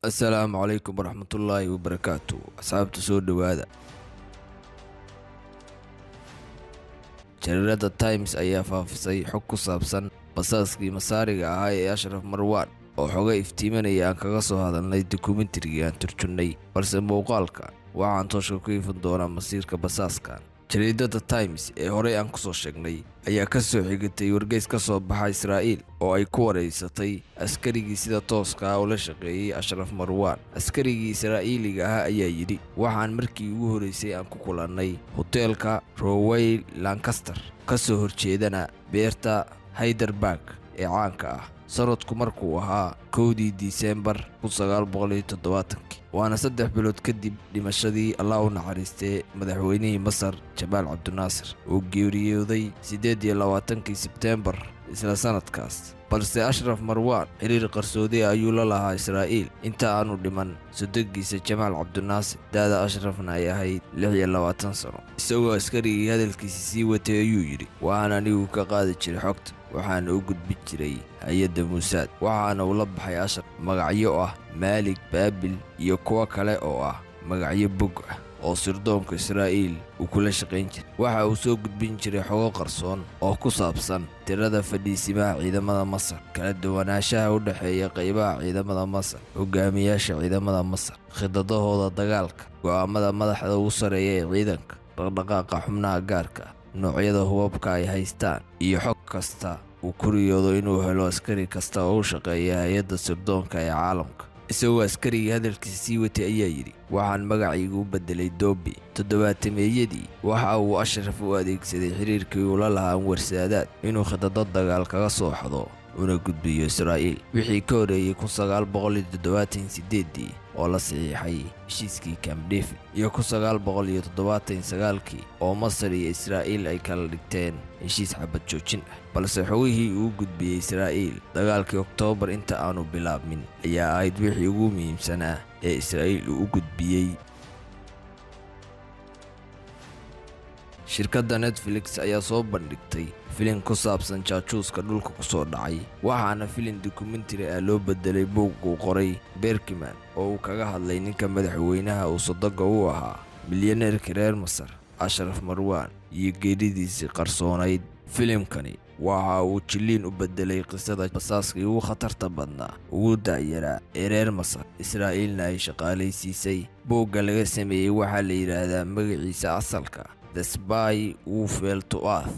السلام عليكم ورحمة الله وبركاته أصحاب سoo dhawaada jaridda Times ayaa faafisay xog ku saabsan basaaskii masaariga ahaa ee Ashraf Marwan oo xoga iftiiminaya aan kaga soo hadalnay dokumentariga aan turjunay balse muuqaalka waxaan tooshka ku ifin doonaa masiirka basaaskan jaridda Times ee hore aan ku soo sheegnay ayaa ka soo xigtay wargeys ka soo baxay Israa'iil oo ay ku wareysatay askarigii sida tooska ah oo la shaqeeyay Ashraf Marwan askarigii Israa'iiliga ah ayaa yidhi waxaan markii ugu horeysay aan ku kulannay hoteelka Royal Lancaster ka soo horjeedana beerta Hyderabad ee caanka ah sanadku markuu ahaa 1 Diseembar 1970 waana 3 bilood kadib dhimashadii Allah u naxariistay madaxweynihii Masar Jamal Abdel-Nasser oo geeriyooday 28 Sebtembar isla sanadkaas balse Ashraf Marwan xiriir qarsoodi ayuu la lahaa Israa'iil inta aanu dhiman sodoggiisa Jamal Abdel-Nasser daada Ashrafna ay ahayd 26 sano isagoo askarigii hadalkiisa sii watay ayuu yidhi waxaan anigu ka qaadi jiray xogta waxaan u gudbin jiray hay'adda Mossad waxaana uu la baxay Ashraf magacyo ah Malik Babil iyo kuwa kale oo ah magacyo bog ah oo sirdoonka Israa'iil uu kula shaqeyn jiray waxa uu soo gudbin jiray xogo qarsoon oo ku saabsan tirada fadhiisimaha ciidamada Masar kala duwanaanshaha u dhaxeeya qaybaha ciidamada Masar hogaamiyaasha ciidamada Masar khidadahooda dagaalka go'aamada madaxda ugu sareeya ee ciidanka dhaqdhaqaaqa xubnaha gaarka noocyada hubabka ay haystaan iyo xog kasta uu kuriyoodo inuu helo askari kasta oo u shaqeeya hay'adda sirdoonka ee caalamka isagoo askarigii hadalkiisa sii watay ayaa yidhi waxaan magacaygu u beddelay Dobi toddobaatameyadii waxa uu Ashraf u adeegsaday xiriirkii uu la lahaa Warsaadaad inuu khidado dagaal kaga soo xado una gudbiyo Israa'iil wixii ka horeeyay 1978 oo la saxiixay heshiiskii Camp David iyo 1979 oo Masar iyo Israa'iil ay kala dhigteen heshiis xabad joojin ah balse xogihii uu gudbiyay Israa'iil dagaalkii Oktoobar inta aanu bilaabmin ayaa ahayd wixii ugu muhiimsanaa ee Israa'iil uu gudbiyay shirkadda Netflix ayaa soo bandhigtay filim ku saabsan jaajuuska dhulka ku soo dhacay waxaana filim dokumentary ah loo bedelay buug uu qoray Berkman oo uu kaga hadlay ninka madaxweynaha uu sodogga u ahaa milyaneerka reer Masar Ashraf Marwan iyo geeridiisii qarsoonayd filimkani waxa uu jiliin u bedelay qisada basaaskii ugu khatarta badnaa ugu da'yaraa ee reer Masar Israa'iilna ay shaqaalaysiisay buugga laga sameeyay waxaa la yiraahdaa magaciisa asalka The Spy Who Fell to Earth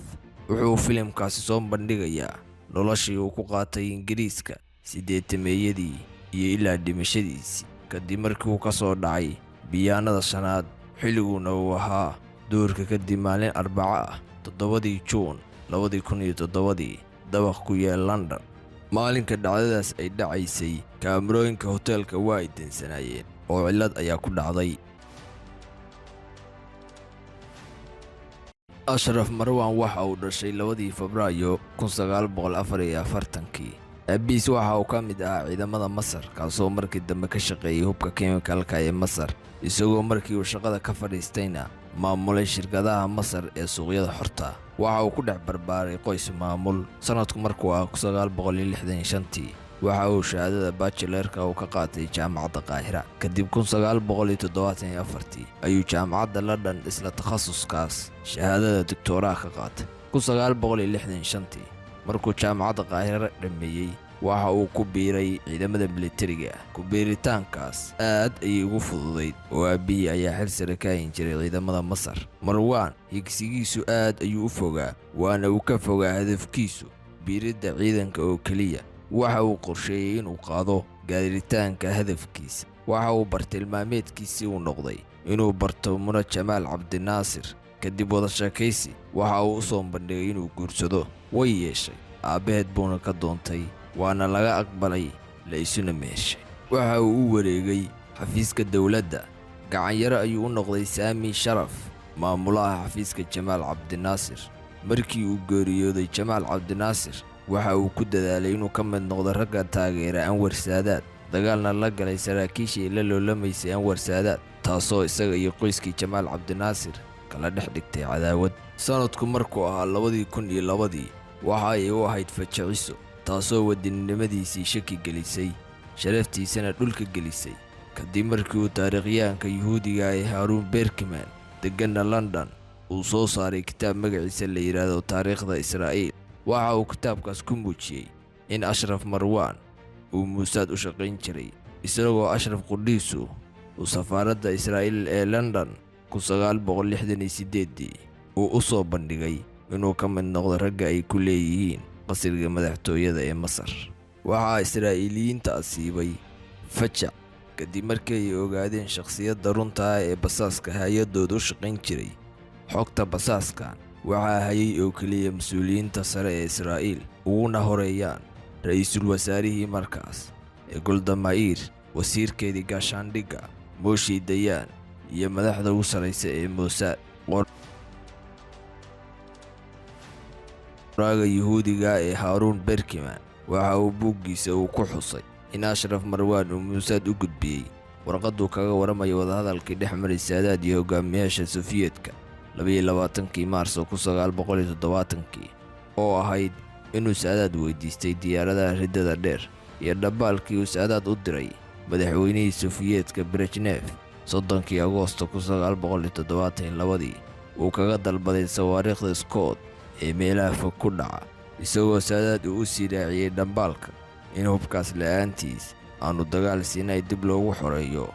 wuxuu filimkaasi soo bandhigayaa noloshii uu ku qaatay Ingiriiska 80meeyadii iyo ilaa dhimashadiisii kadib markii uu ka soo dhacay biyaanada shanaad xilliguna uu ahaa doorka kadib maalin Arbaco ah 7 Juun 2007 dabaq ku yaal London maalinka dhacdadaas ay dhacaysay kaamirooyinka hoteelka waa ay dansanayeen oo cillad ayaa ku dhacday Ashraf Marwan waxa uu dhashay 2 Febraayo 1944 aabiis waxa uu ka mid ahaa ciidamada Masar kaasoo markii dambe ka shaqeeyay hubka chemicalka ee Masar isagoo markii uu shaqada ka fadhiistayna maamulay shirkadaha Masar ee suuqyada xorta waxa uu ku dhex barbaaray qoys maamul sanadku markuu ahaa 1965 waxa uu shahaadada bachelorka uu ka qaatay jaamacadda Qaahira kadib 1974 ayuu jaamacadda London isla takhasuskaas shahaadada doctorate ka qaatay 1965 markuu jaamacadda Qaahira dhameeyay waxa uu ku biiray ciidamada militariga ku biiritaankaas aad ay ugu fududeyd oo aabihii ayaa xil sare ka hayn jiray ciidamada Masar Marwan higsigiisu aad ayuu u fogaa waana uu ka fogaa hadafkiisu biiridda ciidanka oo kaliya waxa uu qorsheeyay inuu qaado gaaritaanka hadafkiisa waxa uu bartilmaameedkiisii u noqday inuu barto Muna Jamal Abdel-Nasser kadib wada sheekaysi waxa uu u soo bandhigay inuu guursado way yeeshay aabaheed buuna ka doontay waana laga aqbalay la isuna meeshay waxa uu u wareegay xafiiska dawladda gacan yaro ayuu u noqday Sami Sharaf maamulaha xafiiska Jamal Abdel-Nasser markii uu geeriyooday Jamal Abdel-Nasser waxa uu ku dadaalay inuu ka mid noqdo ragga taageera Anwar Saadaat dagaalna la galay saraakiishii la loolamaysay Anwar Saadaat taasoo isaga iyo qoyskii Jamal Abdel-Nasser kala dhex dhigtay cadaawad sanadku markuu ahaa 2002 waxa ay u ahayd fajiciso taasoo wadannimadiisii shaki gelisay sharaftiisana dhulka gelisay kadib markii uu taariikhyahanka yuhuudiga ee Haroon Berkman deggana London uu soo saaray kitaab magaciisa la yiraahdo taariikhda Israa'iil. waxa uu kitaabkaas ku muujiyay in Ashraf Marwan uu Mossad u shaqayn jiray, isagoo Ashraf qudhiisu uu safaaradda Israa'iil ee London 1968 uu u soo bandhigay inuu ka mid noqdo ragga ay ku leeyihiin qasriga madaxtooyada ee Masar. waxaa Israa'iiliyiinta asiibay fajac kadib markii ay ogaadeen shakhsiyadda runta ah ee basaaska hay'adooda u shaqayn jiray. xogta basaaskan waxaa hayay oo keliya mas'uuliyiinta sare ee Israa'iil, uguna horeeyaan ra'iisul wasaarihii markaas ee Golda Meir, wasiirkeedii gaashaandhigga Moshe Dayan, iyo madaxda ugu sareysa ee Mossad. qoraaga yuhuudiga ee Haroon Berkman waxa uu buuggiisa ku xusay in Ashraf Marwan uu Mossad u gudbiyey warqaddu kaga waramayo wadahadalkii dhex maray Saadaad iyo hogaamiyaasha Sofiyeetka 22 Maarso 1970 oo ahayd inuu Saadaad weydiistay diyaaradaha riddada dheer, iyo dhabbaalkii uu Saadaad u diray madaxweynihii Sofiyeetka Brezhnev 30 Agoosto 1972 uu kaga dalbaday sawaariikhda Scott ee meelaha fog ku dhaca, isagoo Saadaad uu u sii raaciyay dhambaalka in hubkaas la'aantiis aanu dagaal Siinay dib loogu xoreeyo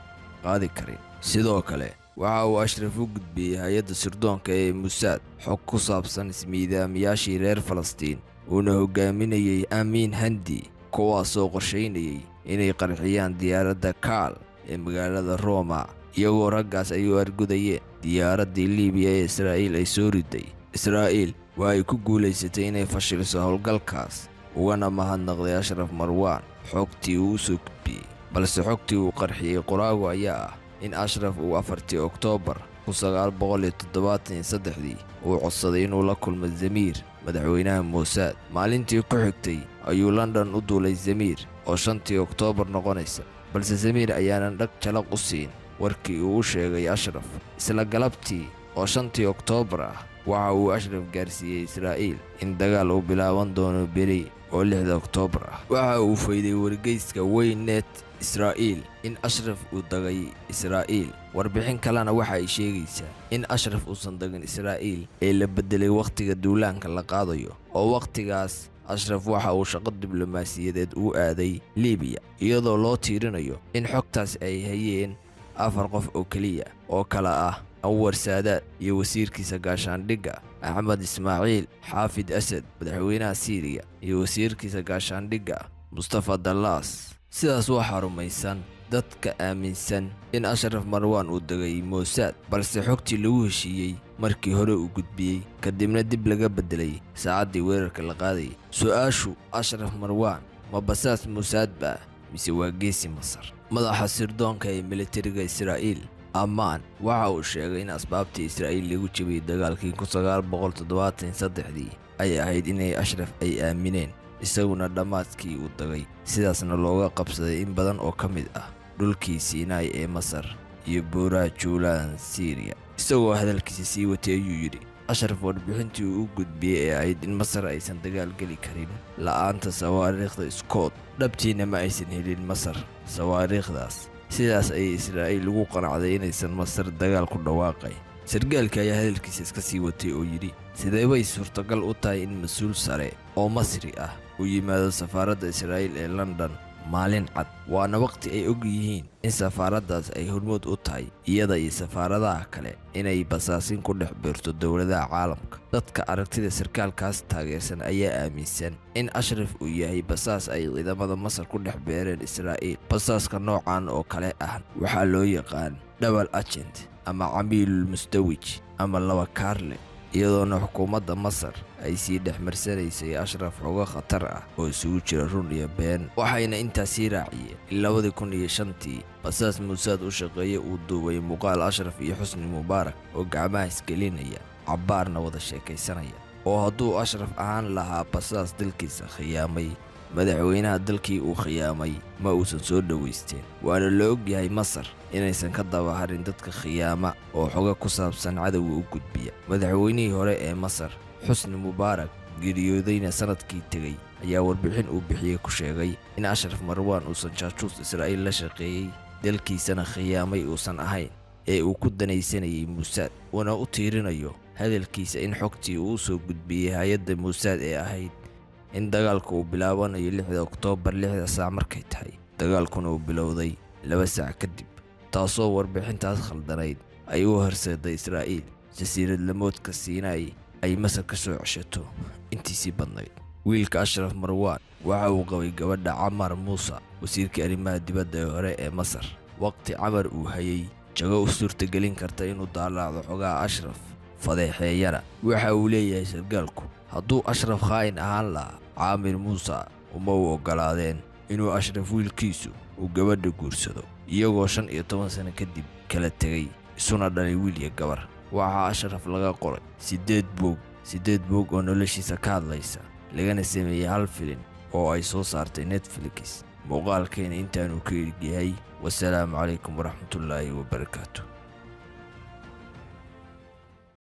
qaadi karin. sidoo kale waxa uu Ashraf u gudbiyey hay'adda sirdoonka ee Mossad xog ku saabsan ismiidaamiyaashii reer Falastiin uuna hogaaminayay Amin Handi, kuwaasoo qorsheynayay inay qarxiyaan diyaaradda Kaal ee magaalada Roma, iyagoo raggaas ay u argudayeen diyaaraddii Liibiya ee Israa'iil ay soo riday. Israa'iil waa ay ku guulaysatay inay fashiliso howlgalkaas, ugana mahadnaqday Ashraf Marwan xogtii uu soo gudbiyey. balse xogtii uu qarxiyey qoraagu ayaa ah in Ashraf uu 4 Oktoobar 1973 uu codsaday inuu la kulmo Zamir, madaxweynaha Mossad. maalintii ku xigtay ayuu London u duulay Zamir oo 5 Oktoobar noqonaysa, balse Zamir ayaanan dhag jalaq u siin warkii uu u sheegay Ashraf. isla galabtii oo 5 Oktoobar ah waxa uu Ashraf gaarsiiyey Israa'iil in dagaal uu bilaaban doono beri oo 6 Oktoobar ah. waxa uu fayday wargeyska Waynet Israa'iil in Ashraf uu dagay Israa'iil. warbixin kalena waxa ay sheegaysaa in Ashraf uusan dagin Israa'iil ee la bedelay waqtiga duulaanka la qaadayo, oo waqtigaas Ashraf waxa uu shaqo diblomaasiyadeed u aaday Liibiya, iyadoo loo tiirinayo in xogtaas ay hayeen 4 qof oo keliya oo kala ah Anwar Saadaad iyo wasiirkiisa gaashaandhigga Axmed Ismaaciil Xaafid Asad, madaxweynaha Syria, iyo wasiirkiisa gaashaandhigga Mustafa Dallas. sidaas waxaa rumaysan dadka aaminsan in Ashraf Marwan uu dagay Mossad, balse xogtii lagu heshiiyey markii hore uu gudbiyey kadibna dib laga bedelay saacaddii weerarka la qaaday. su'aashu Ashraf Marwan ma basaas Mossad ba mise waa geesi Masar? madaxa sirdoonka ee militariga Israa'iil Amman waxa uu sheegay in asbaabtii Israa'iil lagu jabiyey dagaalkii 1973 ay ahayd inay Ashraf ay aamineen isaguna dhammaadkii uu dagay, sidaasna looga qabsaday in badan oo ka mid ah dhulkii Siinay ee Masar iyo buuraha Juulaan Syria. isagoo hadalkiisa sii watay ayuu yidhi Ashraf warbixintii uu u gudbiyey ee ahayd in Masar aysan dagaal geli karin la'aanta sawaariikhda Scott, dhabtiina ma aysan helin Masar sawaariikhdaas. sidaas ayay Israa'iil ugu qanacday inaysan Masar dagaal ku dhawaaqay. sargaalka ayaa hadalkiisa iska sii watay oo yidhi sidee bay suurtagal u tahay in mas'uul sare oo Masri ah uu yimaado safaaradda Israa'iil ee London maalin cad, waana waqti ay og yihiin in safaaraddaas ay hormuud u tahay iyada iyo safaaradaha kale inay basaasin ku dhex beerto dowladaha caalamka. dadka aragtida sarkaalkaas taageersan ayaa aaminsan in Ashraf uu yahay basaas ay ciidamada Masar ku dhex beereen Israa'iil. basaaska noocan oo kale ah waxaa loo yaqaan double agent ama camiilul mustawij ama laba kaarle, iyadoona xukuumadda Masar ay sii dhexmarsanaysay Ashraf xogo khatar ah oo isugu jira run iyo been. waxayna intaasii raaciyeen in 2005 basaas Mossad u shaqeeya uu duubay muuqaal Ashraf iyo Xusni Mubaarak oo gacmaha isgelinaya cabbaarna wada sheekaysanaya, oo hadduu Ashraf ahaan lahaa basaas dalkiisa khiyaamay, madaxweynaha dalkii uu khiyaamay ma uusan soo dhaweysteen. waana la og yahay Masar inaysan ka daba harin dadka khiyaama oo xoga ku saabsan cadowga u gudbiya. madaxweynihii hore ee Masar Xusni Mubaarak geeriyoodayna sanadkii tegay ayaa warbixin uu bixiyey ku sheegay in Ashraf Marwan uusan jaajuus Israa'iil la shaqeeyey dalkiisana khiyaamay uusan ahayn ee uu ku danaysanayay Mossad una u tiirinayo hadalkiisa in xogtii uu soo gudbiyey hay'adda Mossad ee ahayd in dagaalku uu bilaabanayo 6 Oktoobar 6 saac markay tahay dagaalkuna uu bilowday 2 saac kadib taasoo warbixintaas khaldanayd ay u horseeday Israa'iil jasiirad lamoodka Siinay ay Masar ka soo ceshato intiisii badnayd. wiilka Ashraf Marwan waxa uu qabay gabadha Camar Muusa wasiirka arrimaha dibadda ee hore ee Masar waqti Camar uu hayay jago u suurtagelin karta inuu daalaacdo xogaha Ashraf fadeexeeyana waxa uu leeyahay sargaalku hadduu Ashraf khaa'in ahaan lahaa Camar Muusa uma ogolaadeen inuu Ashraf wiilkiisu uu gabadha guursado iyagoo 15 sano kadib kala tegay isuna dhalay wiil iyo gabar. waxaa Ashraf laga qoray 8 boog oo noloshiisa ka hadlaysa lagana sameeyay hal filim oo ay soo saartay Netflix. muuqaalkeena intaanu ka eegyahay. wassalaamu calaykum waraxmatullaahi wabarakaatuh.